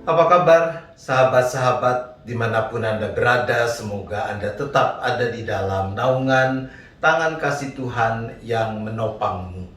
Apa kabar sahabat-sahabat dimanapun Anda berada? Semoga Anda tetap ada di dalam naungan tangan kasih Tuhan yang menopangmu.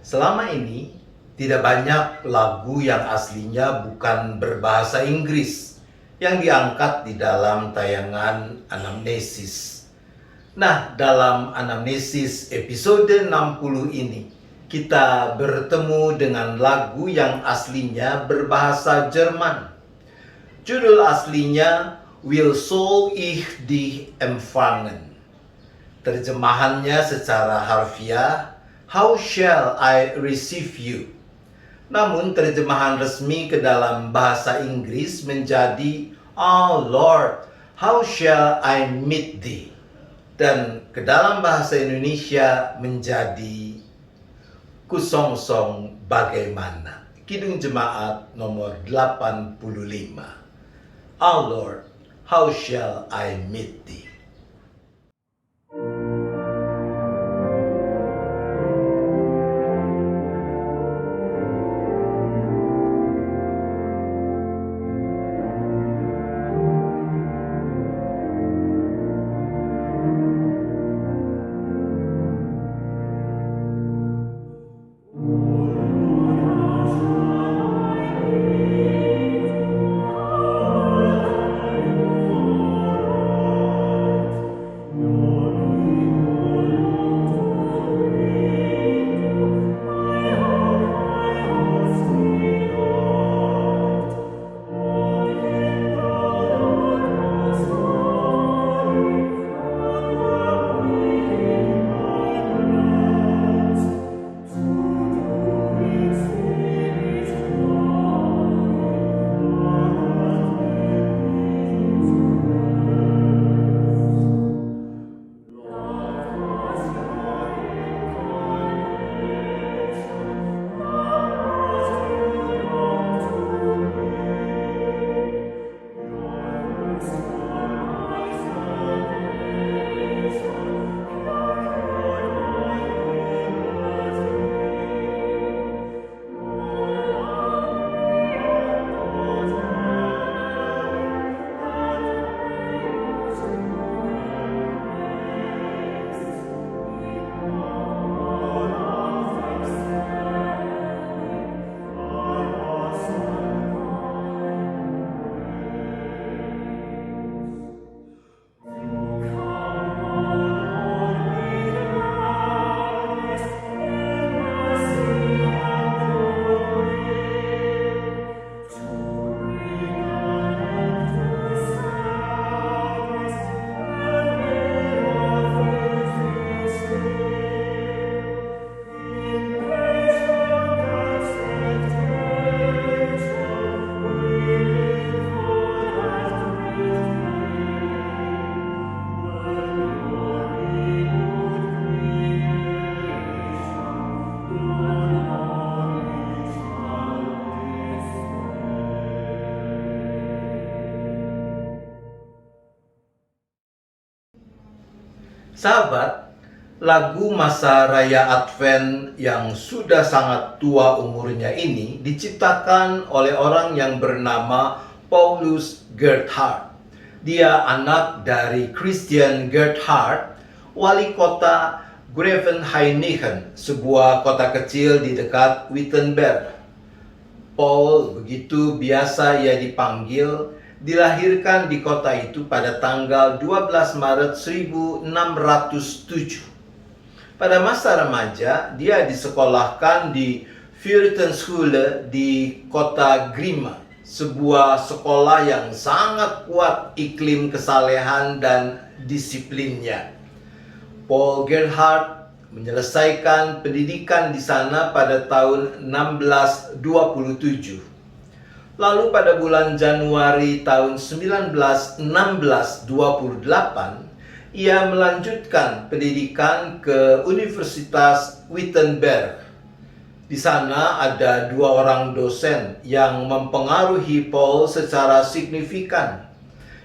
Selama ini tidak banyak lagu yang aslinya bukan berbahasa Inggris yang diangkat di dalam tayangan Anamnesis. Nah, dalam Anamnesis episode 60 ini kita bertemu dengan lagu yang aslinya berbahasa Jerman. Judul aslinya Will soll ich dich empfangen. Terjemahannya secara harfiah, How shall I receive you? Namun terjemahan resmi ke dalam bahasa Inggris menjadi Oh Lord, how shall I meet thee? Dan ke dalam bahasa Indonesia menjadi Kusongsong bagaimana? Kidung Jemaat nomor 85. Oh Lord, how shall I meet thee? Sahabat, lagu masa raya Advent yang sudah sangat tua umurnya ini diciptakan oleh orang yang bernama Paulus Gerhardt. Dia anak dari Christian Gerhardt, wali kota Grevenhainichen, sebuah kota kecil di dekat Wittenberg. Paul, begitu biasa ia dipanggil, dilahirkan di kota itu pada tanggal 12 Maret 1607. Pada masa remaja, dia disekolahkan di Fürstenschule di kota Grima, sebuah sekolah yang sangat kuat iklim kesalehan dan disiplinnya. Paul Gerhardt menyelesaikan pendidikan di sana pada tahun 1627. Lalu pada bulan Januari tahun 1928, ia melanjutkan pendidikan ke Universitas Wittenberg. Di sana ada dua orang dosen yang mempengaruhi Paul secara signifikan,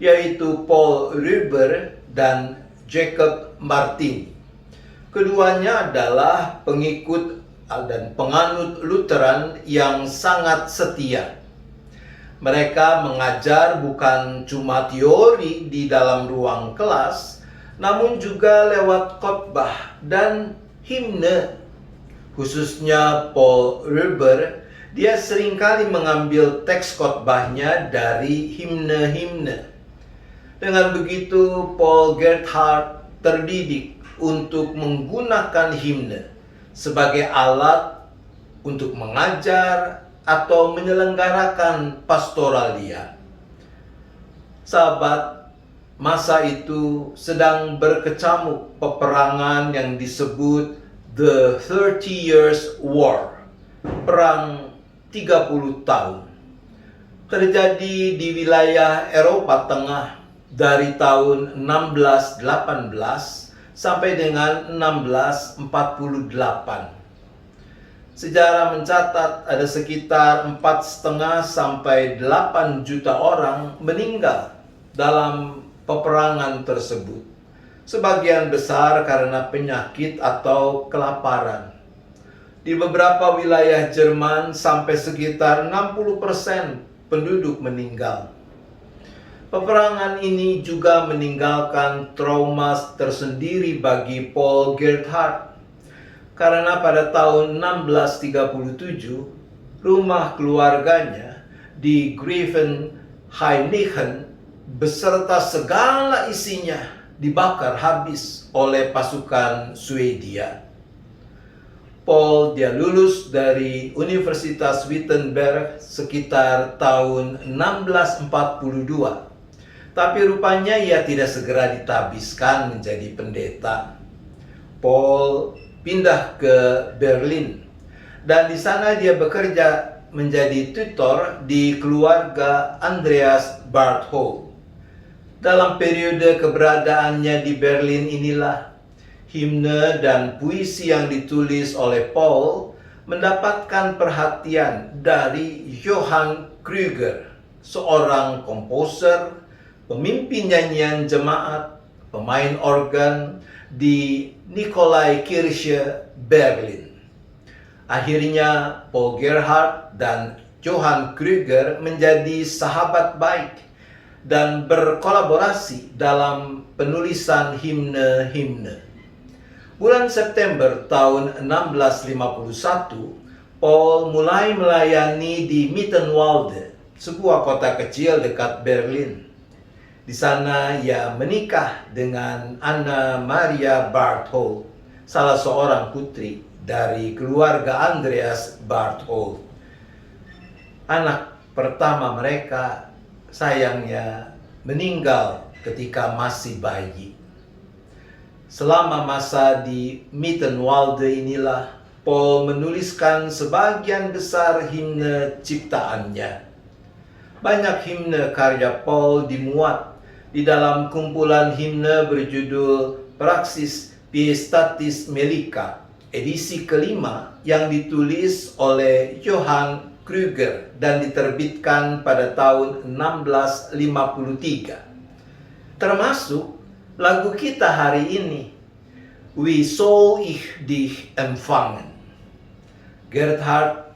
yaitu Paul Rüber dan Jacob Martin. Keduanya adalah pengikut dan penganut Lutheran yang sangat setia. Mereka mengajar bukan cuma teori di dalam ruang kelas, namun juga lewat khotbah dan himne. Khususnya Paul Reuber, dia seringkali mengambil teks khotbahnya dari himne-himne. Dengan begitu, Paul Gerhardt terdidik untuk menggunakan himne sebagai alat untuk mengajar atau menyelenggarakan pastoral dia. Sahabat, masa itu sedang berkecamuk peperangan yang disebut The 30 Years War, perang 30 tahun. Terjadi di wilayah Eropa Tengah dari tahun 1618 sampai dengan 1648. Sejarah mencatat ada sekitar 4,5 sampai 8 juta orang meninggal dalam peperangan tersebut. Sebagian besar karena penyakit atau kelaparan. Di beberapa wilayah Jerman sampai sekitar 60% penduduk meninggal. Peperangan ini juga meninggalkan trauma tersendiri bagi Paul Gerhardt. Karena pada tahun 1637, rumah keluarganya di Grevenheinichen beserta segala isinya dibakar habis oleh pasukan Swedia. Paul dia lulus dari Universitas Wittenberg sekitar tahun 1642. Tapi rupanya ia tidak segera ditabiskan menjadi pendeta. Paul pindah ke Berlin, dan di sana dia bekerja menjadi tutor di keluarga Andreas Barthold. Dalam periode keberadaannya di Berlin inilah, himne dan puisi yang ditulis oleh Paul mendapatkan perhatian dari Johann Krüger, seorang komposer, pemimpin nyanyian jemaat, pemain organ di Nikolaikirche, Berlin. Akhirnya Paul Gerhardt dan Johann Krüger menjadi sahabat baik dan berkolaborasi dalam penulisan himne-himne. Bulan September tahun 1651, Paul mulai melayani di Mittenwalde, sebuah kota kecil dekat Berlin. Di sana ia menikah dengan Anna Maria Barthold, salah seorang putri dari keluarga Andreas Barthold. Anak pertama mereka sayangnya meninggal ketika masih bayi. Selama masa di Mittenwalde inilah Paul menuliskan sebagian besar himne ciptaannya. Banyak himne karya Paul dimuat di dalam kumpulan himne berjudul Praxis Pietatis Melica, edisi kelima yang ditulis oleh Johann Krüger dan diterbitkan pada tahun 1653. Termasuk lagu kita hari ini, Wie soll ich dich empfangen. Gerhardt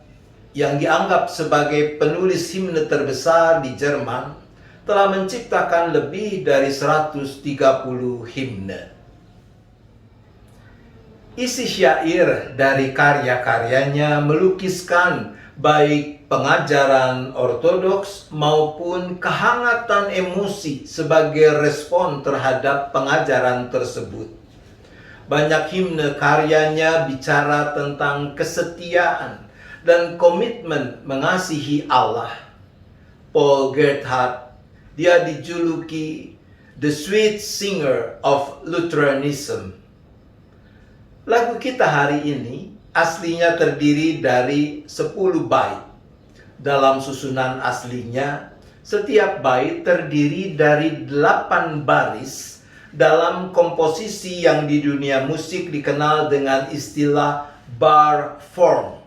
yang dianggap sebagai penulis himne terbesar di Jerman telah menciptakan lebih dari 130 himne. Isi syair dari karya-karyanya melukiskan baik pengajaran ortodoks maupun kehangatan emosi sebagai respon terhadap pengajaran tersebut. Banyak himne karyanya bicara tentang kesetiaan dan komitmen mengasihi Allah. Paul Gerhardt, dia dijuluki The Sweet Singer of Lutheranism. Lagu kita hari ini aslinya terdiri dari 10 bait. Dalam susunan aslinya, setiap bait terdiri dari 8 baris dalam komposisi yang di dunia musik dikenal dengan istilah bar form.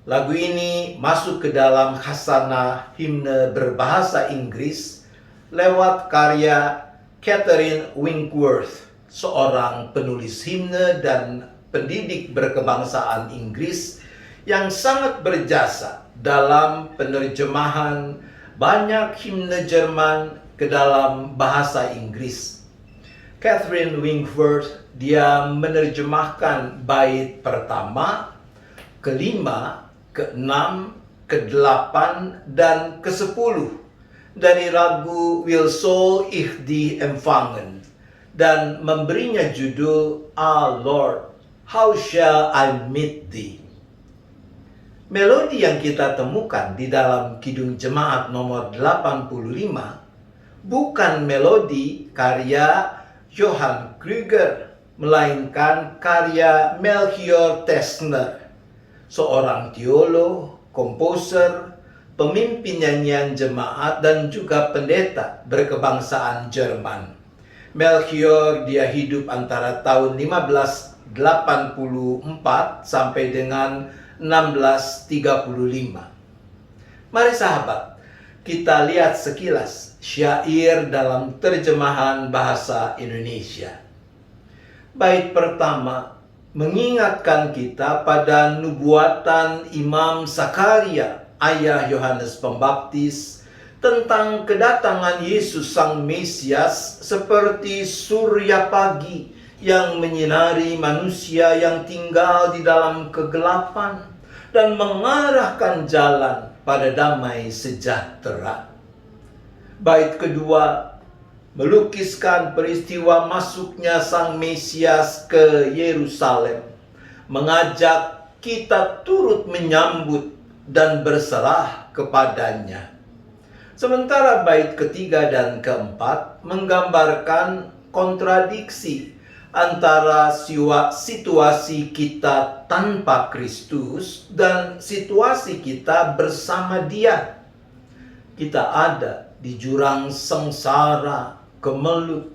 Lagu ini masuk ke dalam khasanah himne berbahasa Inggris lewat karya Catherine Winkworth, seorang penulis himne dan pendidik berkebangsaan Inggris yang sangat berjasa dalam penerjemahan banyak himne Jerman ke dalam bahasa Inggris. Catherine Wingford, dia menerjemahkan bait pertama, kelima, keenam, ke-8, dan ke-10 dari lagu Will Soul Ich Dich Empfangen dan memberinya judul Ah Lord, How Shall I Meet Thee? Melodi yang kita temukan di dalam Kidung Jemaat nomor 85 bukan melodi karya Johann Krüger, melainkan karya Melchior Tesner, seorang teolog, komposer, pemimpin nyanyian jemaat, dan juga pendeta berkebangsaan Jerman. Melchior dia hidup antara tahun 1584 sampai dengan 1635. Mari sahabat, kita lihat sekilas syair dalam terjemahan bahasa Indonesia. Bait pertama mengingatkan kita pada nubuatan Imam Zakaria, ayah Yohanes Pembaptis, tentang kedatangan Yesus Sang Mesias seperti surya pagi yang menyinari manusia yang tinggal di dalam kegelapan dan mengarahkan jalan pada damai sejahtera. Bait kedua melukiskan peristiwa masuknya Sang Mesias ke Yerusalem, mengajak kita turut menyambut dan berserah kepadanya. Sementara bait ketiga dan keempat menggambarkan kontradiksi antara situasi kita tanpa Kristus dan situasi kita bersama Dia. Kita ada di jurang sengsara, kemelut,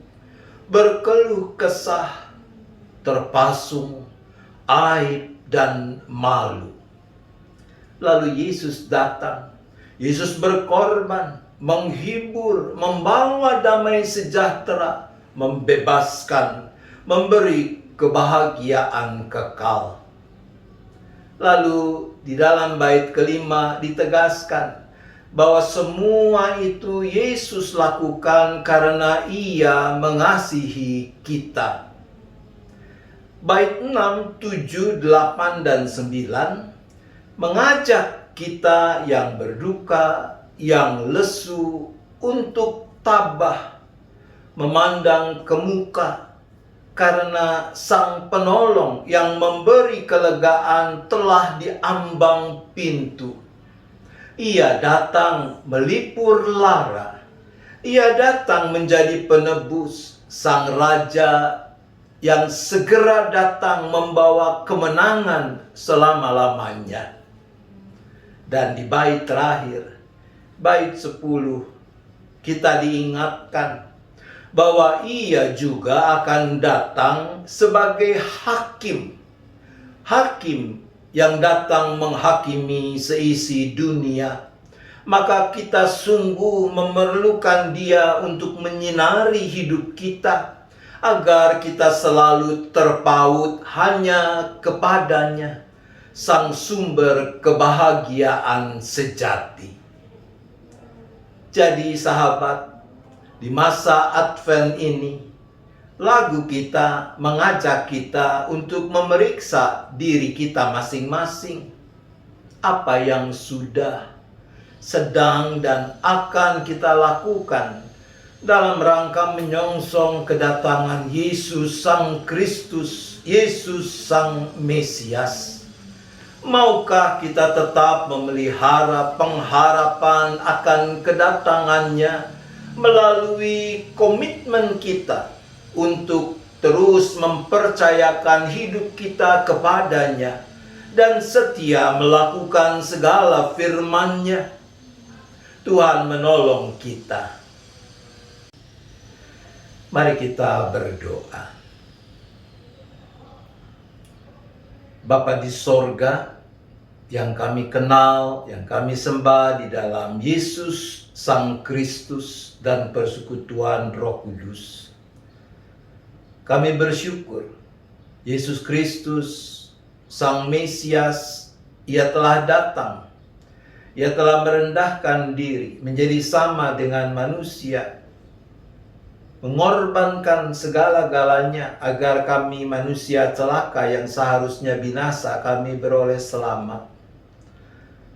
berkeluh kesah, terpasung, aib, dan malu. Lalu Yesus datang. Yesus berkorban, menghibur, membawa damai sejahtera, membebaskan, memberi kebahagiaan kekal. Lalu di dalam bait kelima ditegaskan bahwa semua itu Yesus lakukan karena Ia mengasihi kita. Bait 6, 7, 8, dan 9 mengajak kita yang berduka, yang lesu, untuk tabah, memandang ke muka, karena Sang Penolong yang memberi kelegaan telah diambang pintu. Ia datang melipur lara. Ia datang menjadi penebus, Sang Raja yang segera datang membawa kemenangan selama-lamanya. Dan di bait terakhir, bait 10, kita diingatkan bahwa Ia juga akan datang sebagai hakim. Hakim yang datang menghakimi seisi dunia. Maka kita sungguh memerlukan Dia untuk menyinari hidup kita, agar kita selalu terpaut hanya kepadanya, Sang sumber kebahagiaan sejati. Jadi sahabat, di masa Advent ini, lagu kita mengajak kita untuk memeriksa diri kita masing-masing. Apa yang sudah, sedang, dan akan kita lakukan dalam rangka menyongsong kedatangan Yesus Sang Kristus, Yesus Sang Mesias. Maukah kita tetap memelihara pengharapan akan kedatangannya melalui komitmen kita untuk terus mempercayakan hidup kita kepadanya dan setia melakukan segala firman-Nya? Tuhan menolong kita. Mari kita berdoa. Bapa di sorga, yang kami kenal, yang kami sembah di dalam Yesus Sang Kristus dan persekutuan Roh Kudus. Kami bersyukur Yesus Kristus Sang Mesias, Ia telah datang. Ia telah merendahkan diri menjadi sama dengan manusia, mengorbankan segala-galanya agar kami manusia celaka yang seharusnya binasa kami beroleh selamat.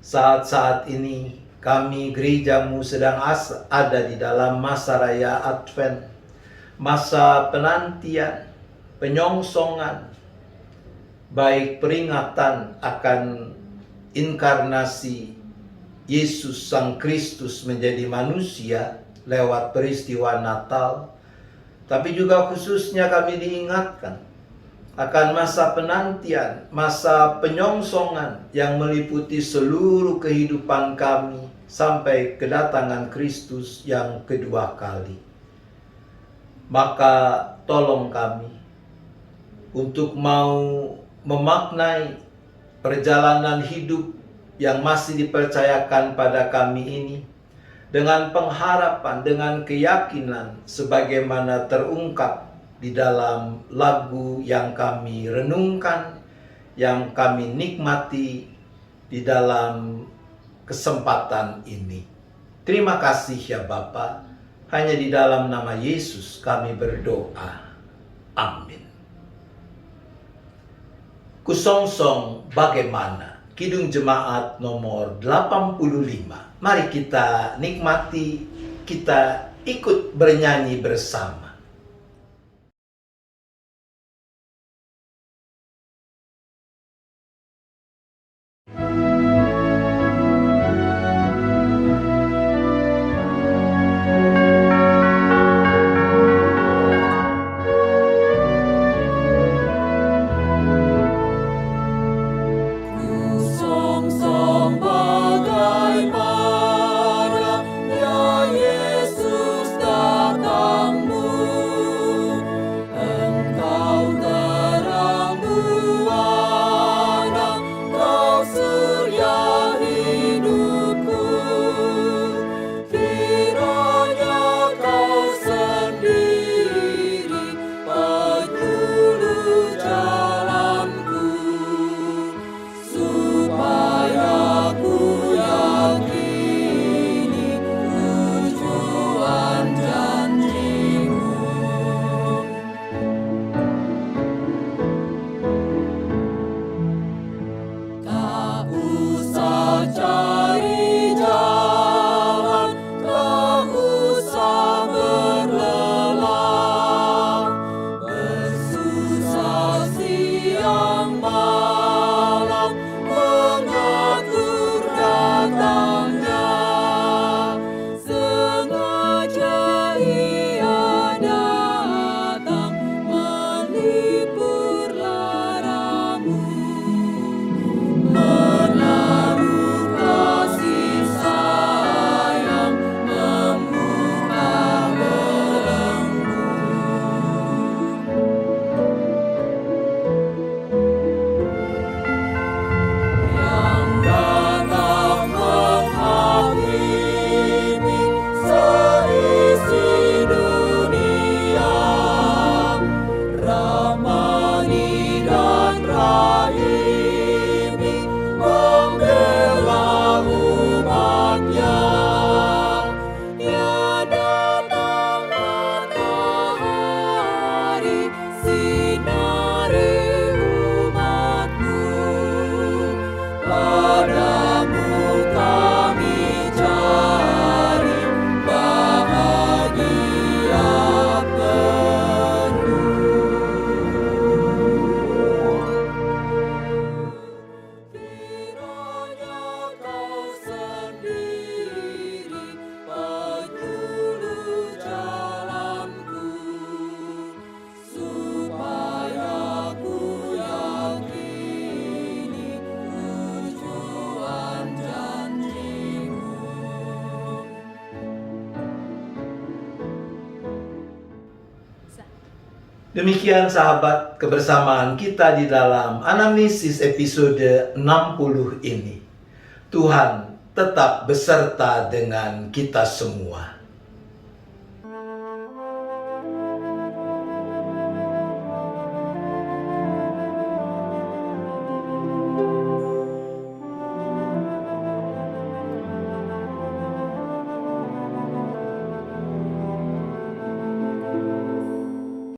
Saat-saat ini kami gerejamu sedang ada di dalam masa raya Advent, masa penantian, penyongsongan, baik peringatan akan inkarnasi Yesus Sang Kristus menjadi manusia lewat peristiwa Natal, tapi juga khususnya kami diingatkan akan masa penantian, masa penyongsongan yang meliputi seluruh kehidupan kami sampai kedatangan Kristus yang kedua kali. Maka tolong kami untuk mau memaknai perjalanan hidup yang masih dipercayakan pada kami ini dengan pengharapan, dengan keyakinan sebagaimana terungkap di dalam lagu yang kami renungkan, yang kami nikmati di dalam kesempatan ini. Terima kasih ya Bapa, hanya di dalam nama Yesus kami berdoa. Amin. Kusongsong bagaimana? Kidung Jemaat nomor 85. Mari kita nikmati, kita ikut bernyanyi bersama. Demikian sahabat kebersamaan kita di dalam anamnesis episode 60 ini. Tuhan tetap beserta dengan kita semua.